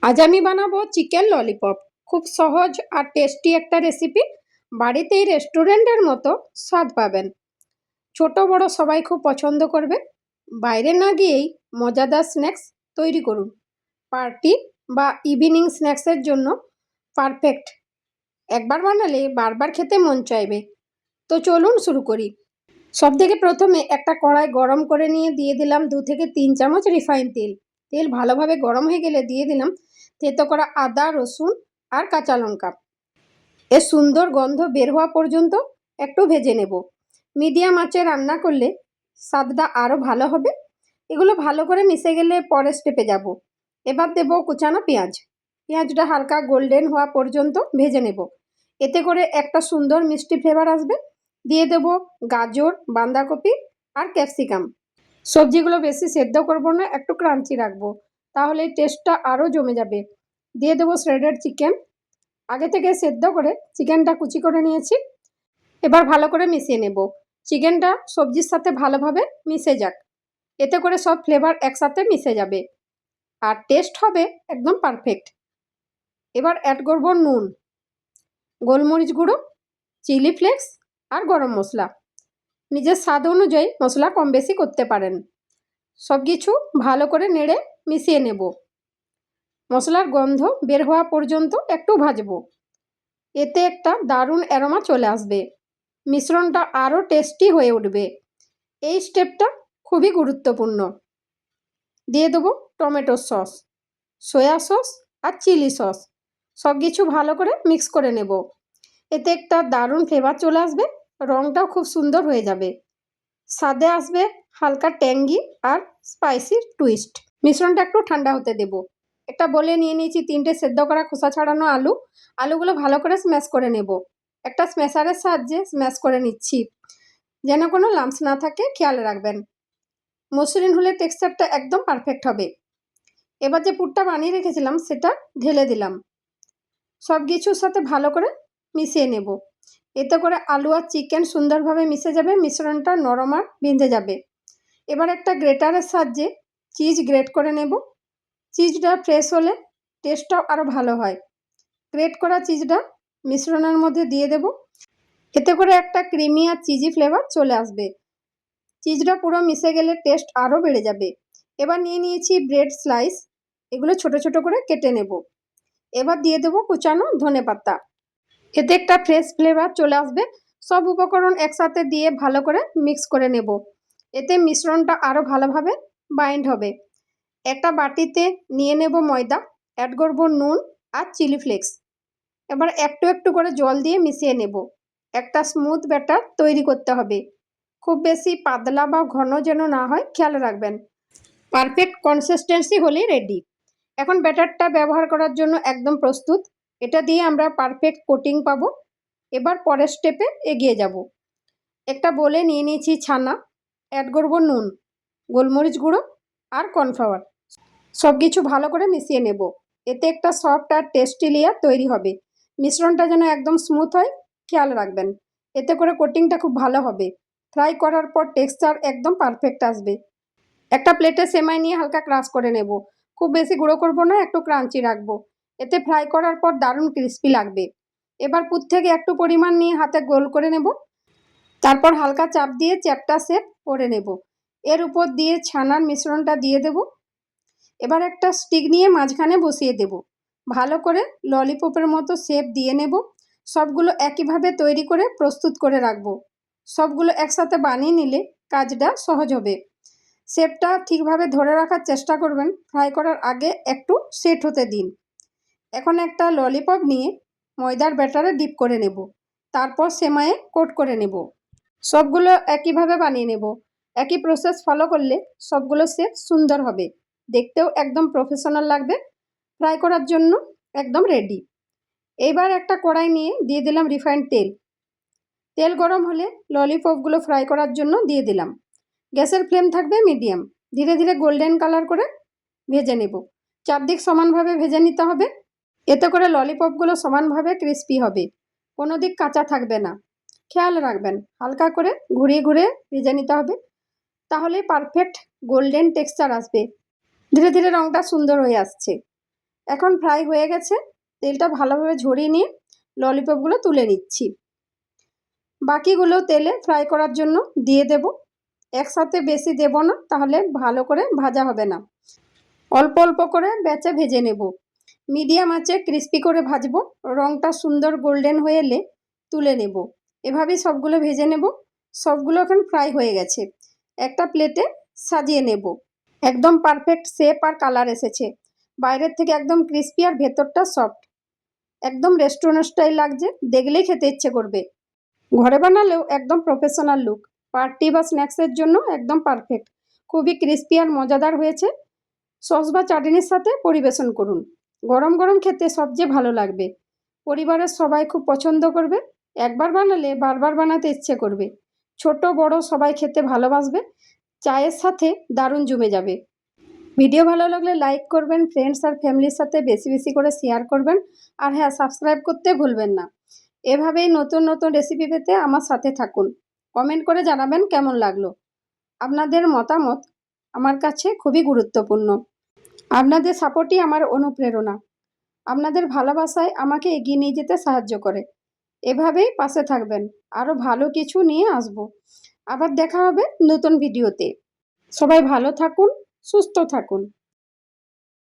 আজ আমি বানাবো চিকেন ললিপপ। খুব সহজ আর টেস্টি একটা রেসিপি। বাড়িতেই রেস্টুরেন্টের মতো স্বাদ পাবেন। ছোট বড় সবাই খুব পছন্দ করবে। বাইরে না গিয়েই মজাদার স্ন্যাক্স তৈরি করুন। পার্টি বা ইভিনিং স্ন্যাক্সের জন্য পারফেক্ট। একবার বানালে বারবার খেতে মন চাইবে। তো চলুন শুরু করি। সব থেকে প্রথমে একটা কড়াই গরম করে নিয়ে দিয়ে দিলাম 2 থেকে 3 চামচ রিফাইন তেল। তেল ভালোভাবে গরম হয়ে গেলে দিয়ে দিলাম থেতো করা আদা, রসুন আর কাঁচা লঙ্কা। এর সুন্দর গন্ধ বের হওয়া পর্যন্ত একটু ভেজে নেব। মিডিয়াম আঁচে রান্না করলে স্বাদটা আরও ভালো হবে। এগুলো ভালো করে মিশে গেলে পরের স্টেপে যাব। এবার দেব কুচানো পেঁয়াজ। পেঁয়াজটা হালকা গোল্ডেন হওয়া পর্যন্ত ভেজে নেব। এতে করে একটা সুন্দর মিষ্টি ফ্লেভার আসবে। দিয়ে দেব গাজর, বাঁধাকপি আর ক্যাপসিকাম। সবজিগুলো বেশি সেদ্ধ করব না, একটু ক্রাঞ্চি রাখবো, তাহলে টেস্টটা আরও জমে যাবে। দিয়ে দেবো শ্রেডেড চিকেন। আগে থেকে সেদ্ধ করে চিকেনটা কুচি করে নিয়েছি। এবার ভালো করে মিশিয়ে নেব। চিকেনটা সবজির সাথে ভালোভাবে মিশে যাক। এতে করে সব ফ্লেভার একসাথে মিশে যাবে আর টেস্ট হবে একদম পারফেক্ট। এবার অ্যাড করব নুন, গোলমরিচ গুঁড়ো, চিলি ফ্লেক্স আর গরম মশলা। নিজের স্বাদ অনুযায়ী মশলা কম বেশি করতে পারেন। সব কিছু ভালো করে নেড়ে মিশিয়ে নেব। মশলার গন্ধ বের হওয়া পর্যন্ত একটু ভাজবো। এতে একটা দারুণ অ্যারোমা চলে আসবে। মিশ্রণটা আরও টেস্টি হয়ে উঠবে। এই স্টেপটা খুবই গুরুত্বপূর্ণ। দিয়ে দেবো টমেটো সস, সয়া সস আর চিলি সস। সব কিছু ভালো করে মিক্স করে নেব। এতে একটা দারুণ ফ্লেভার চলে আসবে। রঙটাও খুব সুন্দর হয়ে যাবে। স্বাদে আসবে হালকা ট্যাঙ্গি আর স্পাইসি টুইস্ট। মিশ্রণটা একটু ঠান্ডা হতে দেব। একটা বলে নিয়ে নিয়েছি 3টে সেদ্ধ করা খোসা ছাড়ানো আলু। আলুগুলো ভালো করে স্ম্যাশ করে নেব। একটা স্ম্যাশারের সাহায্যে স্ম্যাশ করে নিচ্ছি, যেন কোনো লাম্পস না থাকে, খেয়াল রাখবেন। মসৃণ হলে টেক্সচারটা একদম পারফেক্ট হবে। এবার যে পুরটা বানিয়ে রেখেছিলাম সেটা ঢেলে দিলাম। সব কিছুর সাথে ভালো করে মিশিয়ে নেব। এতে করে আলু আর চিকেন সুন্দরভাবে মিশে যাবে, মিশ্রণটা নরম আর বেঁধে যাবে। এবার একটা গ্রেটারের সাহায্যে চিজ গ্রেট করে নেব। চিজটা ফ্রেশ হলে টেস্টটাও আরও ভালো হয়। গ্রেট করা চিজটা মিশ্রণের মধ্যে দিয়ে দেব। এতে করে একটা ক্রিমি আর চিজি ফ্লেভার চলে আসবে। চিজটা পুরো মিশে গেলে টেস্ট আরও বেড়ে যাবে। এবার নিয়ে নিয়েছি ব্রেড স্লাইস। এগুলো ছোট ছোট করে কেটে নেব। এবার দিয়ে দেবো কুচানো ধনেপাতা। এতে একটা ফ্রেশ ফ্লেভার চলে আসবে। সব উপকরণ একসাথে দিয়ে ভালো করে মিক্স করে নেব। এতে মিশ্রণটা আরও ভালোভাবে বাইন্ড হবে। একটা বাটিতে নিয়ে নেব ময়দা, অ্যাড করব নুন আর চিলি ফ্লেক্স। এবার একটু একটু করে জল দিয়ে মিশিয়ে নেব। একটা স্মুথ ব্যাটার তৈরি করতে হবে। খুব বেশি পাতলা বা ঘন যেন না হয়, খেয়াল রাখবেন। পারফেক্ট কনসিস্টেন্সি হলেই রেডি। এখন ব্যাটারটা ব্যবহার করার জন্য একদম প্রস্তুত। এটা দিয়ে আমরা পারফেক্ট কোটিং পাবো। এবার পরের স্টেপে এগিয়ে যাব। একটা বলে নিয়ে নিয়েছি ছানা, অ্যাড করব নুন, গোলমরিচ গুঁড়ো আর কর্নফ্লাওয়ার। সব কিছু ভালো করে মিশিয়ে নেব। এতে একটা সফট আর টেস্টি লেয়ার তৈরি হবে। মিশ্রণটা যেন একদম স্মুথ হয়, খেয়াল রাখবেন। এতে করে কোটিংটা খুব ভালো হবে। ফ্রাই করার পর টেক্সচার একদম পারফেক্ট আসবে। একটা প্লেটে সেমাই নিয়ে হালকা ক্রাশ করে নেব। খুব বেশি গুঁড়ো করব না, একটু ক্রাঞ্চি রাখবো। এতে ফ্রাই করার পর দারুণ ক্রিস্পি লাগবে। এবার পুর থেকে একটু পরিমাণ নিয়ে হাতে গোল করে নেব। তারপর হালকা চাপ দিয়ে চ্যাপ্টা শেপ করে নেব। এর উপর দিয়ে ছানার মিশ্রণটা দিয়ে দেব। এবার একটা স্টিক নিয়ে মাঝখানে বসিয়ে দেব। ভালো করে ললিপপের মতো শেপ দিয়ে নেব। সবগুলো একইভাবে তৈরি করে প্রস্তুত করে রাখবো। সবগুলো একসাথে বানিয়ে নিলে কাজটা সহজ হবে। শেপটা ঠিকভাবে ধরে রাখার চেষ্টা করবেন। ফ্রাই করার আগে একটু সেট হতে দিন। এখন একটা ললিপপ নিয়ে ময়দার ব্যাটারে ডিপ করে নেব। তারপর সেমাইয়ে কোট করে নেব। সবগুলো একইভাবে বানিয়ে নেব। একই প্রসেস ফলো করলে সবগুলো শেপ সুন্দর হবে, দেখতেও একদম প্রফেশনাল লাগবে। ফ্রাই করার জন্য একদম রেডি। এইবার একটা কড়াই নিয়ে দিয়ে দিলাম রিফাইন্ড তেল। তেল গরম হলে ললিপপগুলো ফ্রাই করার জন্য দিয়ে দিলাম। গ্যাসের ফ্লেম থাকবে মিডিয়াম। ধীরে ধীরে গোল্ডেন কালার করে ভেজে নেব। চারদিক সমানভাবে ভেজে নিতে হবে। এতে করে ললিপপগুলো সমানভাবে ক্রিস্পি হবে, কোনো দিক কাঁচা থাকবে না। খেয়াল রাখবেন হালকা করে ঘুরিয়ে ঘুরিয়ে ভেজে নিতে হবে, তাহলে পারফেক্ট গোল্ডেন টেক্সচার আসবে। ধীরে ধীরে রঙটা সুন্দর হয়ে আসছে। এখন ফ্রাই হয়ে গেছে, তেলটা ভালোভাবে ঝরিয়ে নিয়ে ললিপপগুলো তুলে নিচ্ছি। বাকিগুলো তেলে ফ্রাই করার জন্য দিয়ে দেব। একসাথে বেশি দেব না, তাহলে ভালো করে ভাজা হবে না। অল্প অল্প করে বেচে ভেজে নেব। মিডিয়াম আঁচে ক্রিস্পি করে ভাজবো। রঙটা সুন্দর গোল্ডেন হয়ে এলে তুলে নেব। এভাবেই সবগুলো ভেজে নেব। সবগুলো এখন ফ্রাই হয়ে গেছে, একটা প্লেটে সাজিয়ে নেব। একদম পারফেক্ট শেপ আর কালার এসেছে। বাইরের থেকে একদম ক্রিস্পি আর ভেতরটা সফট। একদম রেস্টুরেন্ট স্টাইল লাগছে, দেখলেই খেতে ইচ্ছে করবে। ঘরে বানালেও একদম প্রফেশনাল লুক। পার্টি বা স্ন্যাক্সের জন্য একদম পারফেক্ট। খুবই ক্রিস্পি আর মজাদার হয়েছে। সস বা চাটনির সাথে পরিবেশন করুন। গরম গরম খেতে সবচেয়ে ভালো লাগবে। পরিবারের সবাই খুব পছন্দ করবে। একবার বানালে বারবার বানাতে ইচ্ছে করবে। ছোট বড় সবাই খেতে ভালোবাসবে। চায়ের সাথে দারুণ জমে যাবে। ভিডিও ভালো লাগলে লাইক করবেন, ফ্রেন্ডস আর ফ্যামিলির সাথে বেশি বেশি করে শেয়ার করবেন। আর হ্যাঁ, সাবস্ক্রাইব করতে ভুলবেন না। এভাবেই নতুন নতুন রেসিপি পেতে আমার সাথে থাকুন। কমেন্ট করে জানাবেন কেমন লাগলো। আপনাদের মতামত আমার কাছে খুবই গুরুত্বপূর্ণ। আপনাদের সাপোর্টই আমার অনুপ্রেরণা। আপনাদের ভালোবাসায় আমাকে এগিয়ে নিয়ে যেতে সাহায্য করে। এভাবেই পাশে থাকবেন। আরও ভালো কিছু নিয়ে আসবো। আবার দেখা হবে নতুন ভিডিওতে। সবাই ভালো থাকুন, সুস্থ থাকুন।